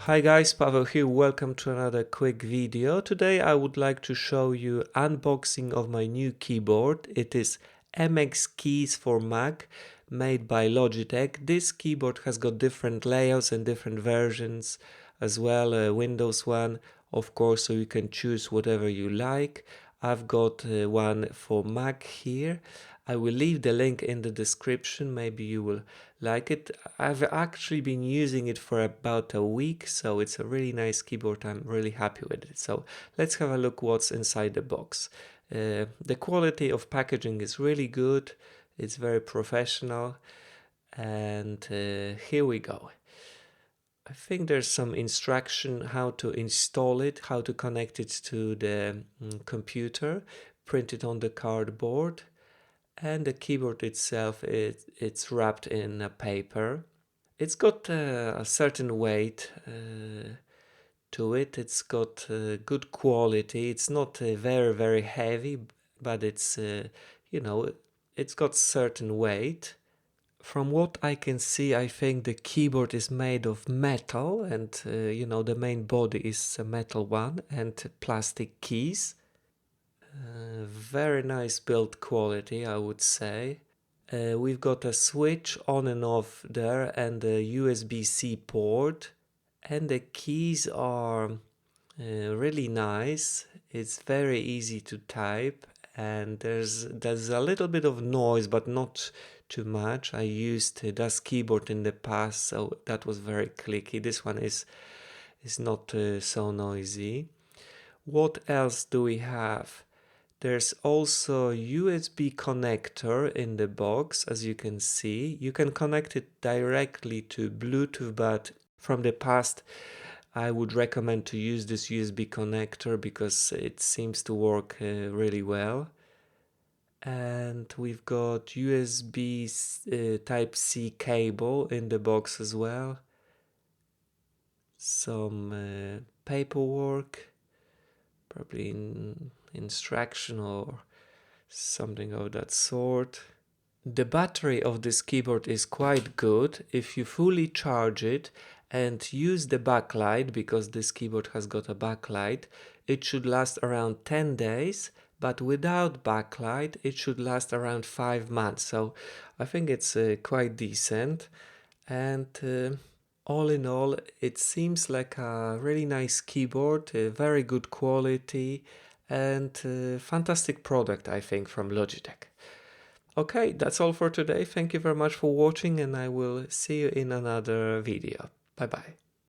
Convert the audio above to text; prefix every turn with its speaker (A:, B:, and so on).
A: Hi guys, Pavel here, welcome to another quick video. Today I would like to show you unboxing of my new keyboard. It is MX Keys for Mac, made by Logitech. This keyboard has got different layouts and different versions as well, Windows one of course, so you can choose whatever you like. I've got one for Mac here. I will leave the link in the description, maybe you will like it. I've actually been using it for about a week, so it's a really nice keyboard. I'm really happy with it. So let's have a look what's inside the box. The quality of packaging is really good. It's very professional, and here we go. I think there's some instruction how to install it, how to connect it to the computer, printed on the cardboard. And the keyboard itself, it's wrapped in a paper. It's got a certain weight to it. It's got good quality. It's not very heavy, but it's it's got certain weight. From what I can see, I think the keyboard is made of metal, and the main body is a metal one, and plastic keys. Very nice build quality, I would say. We've got a switch on and off there and a USB-C port, and the keys are really nice. It's very easy to type, and there's a little bit of noise, but not too much. I used Das keyboard in the past, so that was very clicky. This one is not so noisy. What else do we have? There's also a USB connector in the box, as you can see. You can connect it directly to Bluetooth, but from the past I would recommend to use this USB connector because it seems to work really well. And we've got USB Type-C cable in the box as well. Some paperwork, probably instruction or something of that sort. The battery of this keyboard is quite good. If you fully charge it and use the backlight, because this keyboard has got a backlight, it should last around 10 days, but without backlight it should last around 5 months. So I think it's quite decent, and all in all, it seems like a really nice keyboard, very good quality, and fantastic product, I think, from Logitech. Okay, that's all for today. Thank you very much for watching, and I will see you in another video. Bye bye.